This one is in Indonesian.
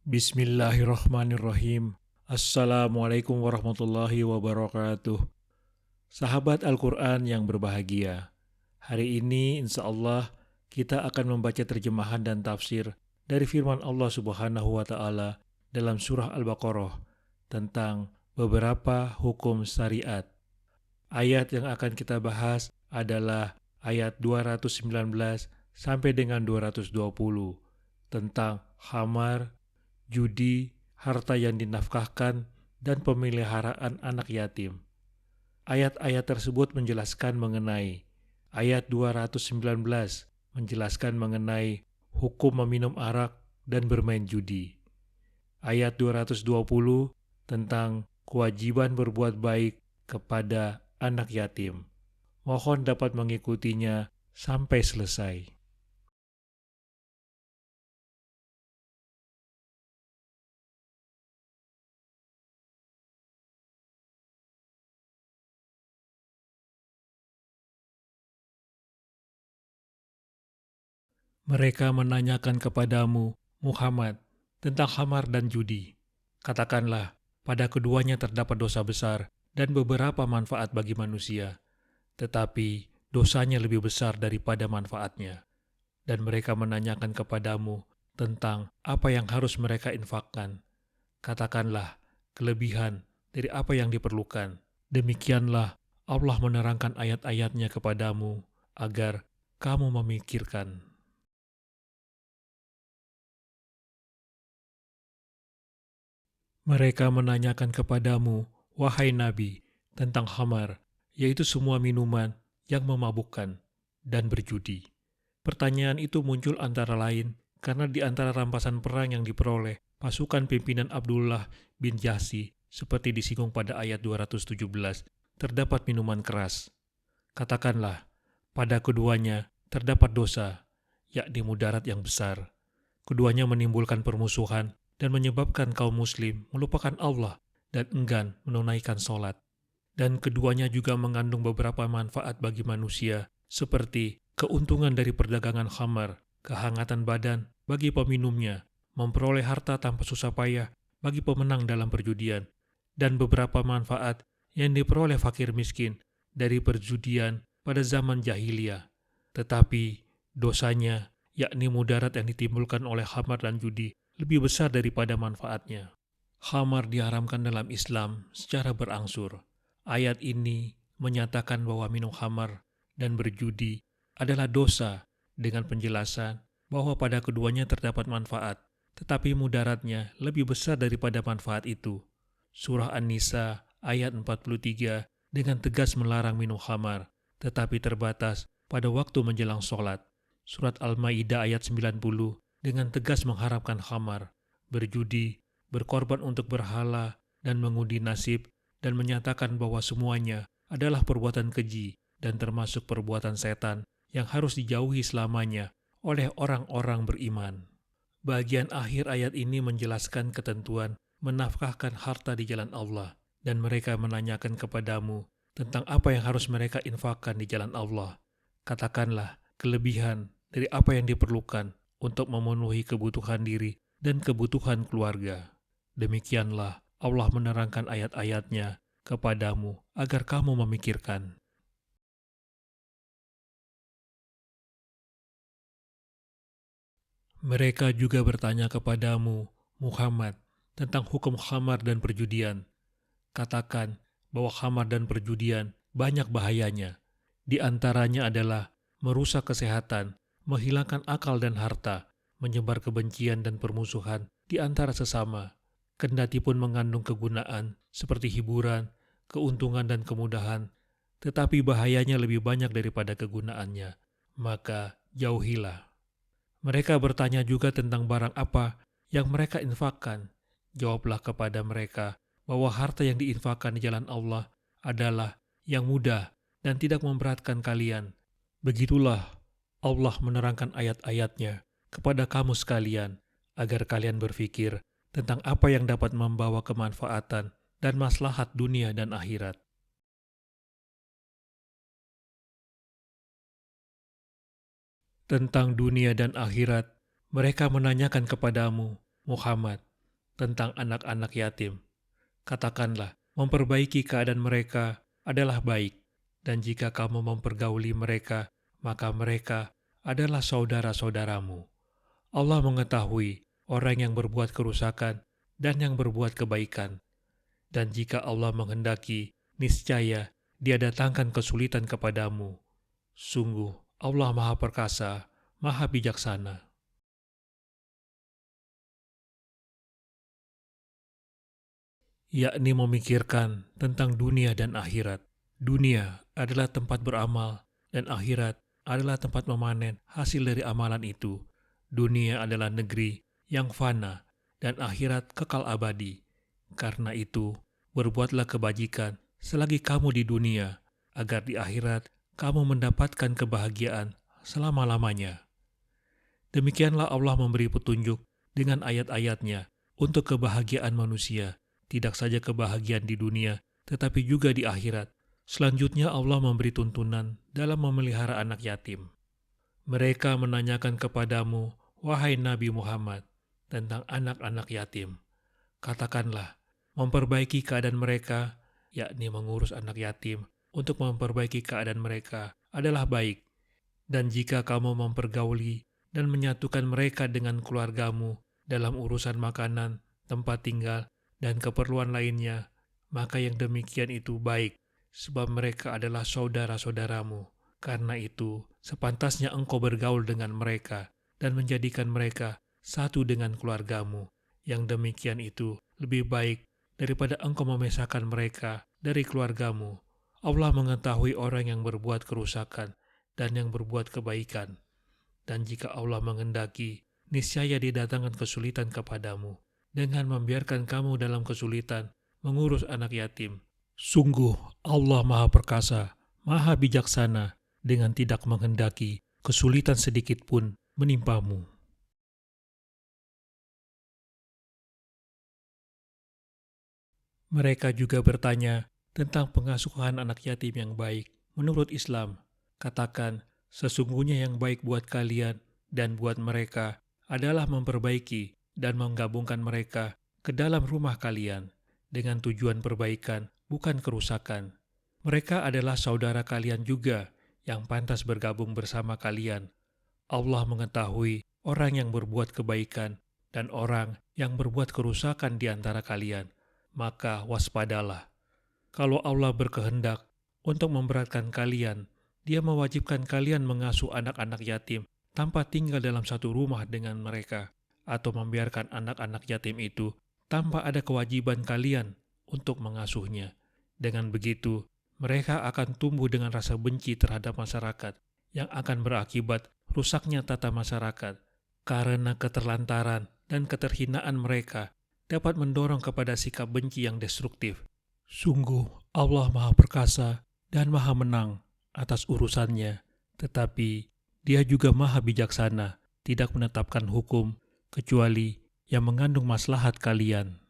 Bismillahirrahmanirrahim. Assalamualaikum warahmatullahi wabarakatuh. Sahabat Al-Quran yang berbahagia, hari ini insya Allah kita akan membaca terjemahan dan tafsir dari firman Allah Subhanahu wa Ta'ala dalam Surah Al-Baqarah tentang beberapa hukum syariat. Ayat yang akan kita bahas adalah ayat 219 sampai dengan 220 tentang khamar, judi, harta yang dinafkahkan, dan pemeliharaan anak yatim. Ayat-ayat tersebut menjelaskan mengenai ayat 219 menjelaskan mengenai hukum meminum arak dan bermain judi. Ayat 220 tentang kewajiban berbuat baik kepada anak yatim. Mohon dapat mengikutinya sampai selesai. Mereka menanyakan kepadamu, Muhammad, tentang khamar dan judi. Katakanlah, pada keduanya terdapat dosa besar dan beberapa manfaat bagi manusia, tetapi dosanya lebih besar daripada manfaatnya. Dan mereka menanyakan kepadamu tentang apa yang harus mereka infakkan. Katakanlah, kelebihan dari apa yang diperlukan. Demikianlah Allah menerangkan ayat-ayatnya kepadamu agar kamu memikirkan. Mereka menanyakan kepadamu, wahai Nabi, tentang khamar, yaitu semua minuman yang memabukkan dan berjudi. Pertanyaan itu muncul antara lain karena di antara rampasan perang yang diperoleh pasukan pimpinan Abdullah bin Jahsy, seperti disinggung pada ayat 217, terdapat minuman keras. Katakanlah, pada keduanya terdapat dosa, yakni mudarat yang besar. Keduanya menimbulkan permusuhan dan menyebabkan kaum muslim melupakan Allah dan enggan menunaikan sholat. Dan keduanya juga mengandung beberapa manfaat bagi manusia, seperti keuntungan dari perdagangan khamar, kehangatan badan bagi peminumnya, memperoleh harta tanpa susah payah bagi pemenang dalam perjudian, dan beberapa manfaat yang diperoleh fakir miskin dari perjudian pada zaman jahiliyah. Tetapi dosanya, yakni mudarat yang ditimbulkan oleh khamar dan judi, lebih besar daripada manfaatnya. Khamar diharamkan dalam Islam secara berangsur. Ayat ini menyatakan bahwa minum khamar dan berjudi adalah dosa dengan penjelasan bahwa pada keduanya terdapat manfaat, tetapi mudaratnya lebih besar daripada manfaat itu. Surah An-Nisa ayat 43 dengan tegas melarang minum khamar, tetapi terbatas pada waktu menjelang sholat. Surat Al-Maidah ayat 90 dengan tegas mengharamkan khamar, berjudi, berkorban untuk berhala, dan mengundi nasib, dan menyatakan bahwa semuanya adalah perbuatan keji dan termasuk perbuatan setan yang harus dijauhi selamanya oleh orang-orang beriman. Bagian akhir ayat ini menjelaskan ketentuan menafkahkan harta di jalan Allah, dan mereka menanyakan kepadamu tentang apa yang harus mereka infakkan di jalan Allah. Katakanlah, kelebihan dari apa yang diperlukan untuk memenuhi kebutuhan diri dan kebutuhan keluarga. Demikianlah Allah menerangkan ayat-ayatnya kepadamu agar kamu memikirkan. Mereka juga bertanya kepadamu, Muhammad, tentang hukum khamar dan perjudian. Katakan bahwa khamar dan perjudian banyak bahayanya. Di antaranya adalah merusak kesehatan, menghilangkan akal dan harta, menyebar kebencian dan permusuhan di antara sesama, kendati pun mengandung kegunaan seperti hiburan, keuntungan dan kemudahan, tetapi bahayanya lebih banyak daripada kegunaannya, maka jauhilah. Mereka bertanya juga tentang barang apa yang mereka infakkan. Jawablah kepada mereka bahwa harta yang diinfakkan di jalan Allah adalah yang mudah dan tidak memberatkan kalian. Begitulah Allah menerangkan ayat-ayatnya kepada kamu sekalian, agar kalian berpikir tentang apa yang dapat membawa kemanfaatan dan maslahat dunia dan akhirat. Tentang dunia dan akhirat, mereka menanyakan kepadamu, Muhammad, tentang anak-anak yatim. Katakanlah, memperbaiki keadaan mereka adalah baik, dan jika kamu mempergauli mereka, maka mereka adalah saudara-saudaramu. Allah mengetahui orang yang berbuat kerusakan dan yang berbuat kebaikan. Dan jika Allah menghendaki, niscaya Dia datangkan kesulitan kepadamu. Sungguh, Allah Maha Perkasa, Maha Bijaksana. Yakni memikirkan tentang dunia dan akhirat. Dunia adalah tempat beramal, dan akhirat adalah tempat memanen hasil dari amalan itu. Dunia adalah negeri yang fana, dan akhirat kekal abadi. Karena itu, berbuatlah kebajikan selagi kamu di dunia, agar di akhirat kamu mendapatkan kebahagiaan selama-lamanya. Demikianlah Allah memberi petunjuk dengan ayat-ayatnya untuk kebahagiaan manusia, tidak saja kebahagiaan di dunia, tetapi juga di akhirat. Selanjutnya Allah memberi tuntunan dalam memelihara anak yatim. Mereka menanyakan kepadamu, wahai Nabi Muhammad, tentang anak-anak yatim. Katakanlah, memperbaiki keadaan mereka, yakni mengurus anak yatim, untuk memperbaiki keadaan mereka adalah baik. Dan jika kamu mempergauli dan menyatukan mereka dengan keluargamu dalam urusan makanan, tempat tinggal, dan keperluan lainnya, maka yang demikian itu baik, sebab mereka adalah saudara-saudaramu. Karena itu, sepantasnya engkau bergaul dengan mereka dan menjadikan mereka satu dengan keluargamu. Yang demikian itu lebih baik daripada engkau memisahkan mereka dari keluargamu. Allah mengetahui orang yang berbuat kerusakan dan yang berbuat kebaikan. Dan jika Allah menghendaki, niscaya didatangkan kesulitan kepadamu dengan membiarkan kamu dalam kesulitan mengurus anak yatim. Sungguh Allah Maha Perkasa, Maha Bijaksana, dengan tidak menghendaki kesulitan sedikit pun menimpamu. Mereka juga bertanya tentang pengasuhan anak yatim yang baik menurut Islam. Katakan, sesungguhnya yang baik buat kalian dan buat mereka adalah memperbaiki dan menggabungkan mereka ke dalam rumah kalian dengan tujuan perbaikan, bukan kerusakan. Mereka adalah saudara kalian juga yang pantas bergabung bersama kalian. Allah mengetahui orang yang berbuat kebaikan dan orang yang berbuat kerusakan di antara kalian. Maka waspadalah. Kalau Allah berkehendak untuk memberatkan kalian, Dia mewajibkan kalian mengasuh anak-anak yatim tanpa tinggal dalam satu rumah dengan mereka, atau membiarkan anak-anak yatim itu tanpa ada kewajiban kalian untuk mengasuhnya. Dengan begitu, mereka akan tumbuh dengan rasa benci terhadap masyarakat yang akan berakibat rusaknya tata masyarakat, karena keterlantaran dan keterhinaan mereka dapat mendorong kepada sikap benci yang destruktif. Sungguh Allah Maha Perkasa dan Maha Menang atas urusannya, tetapi Dia juga Maha Bijaksana, tidak menetapkan hukum kecuali yang mengandung maslahat kalian.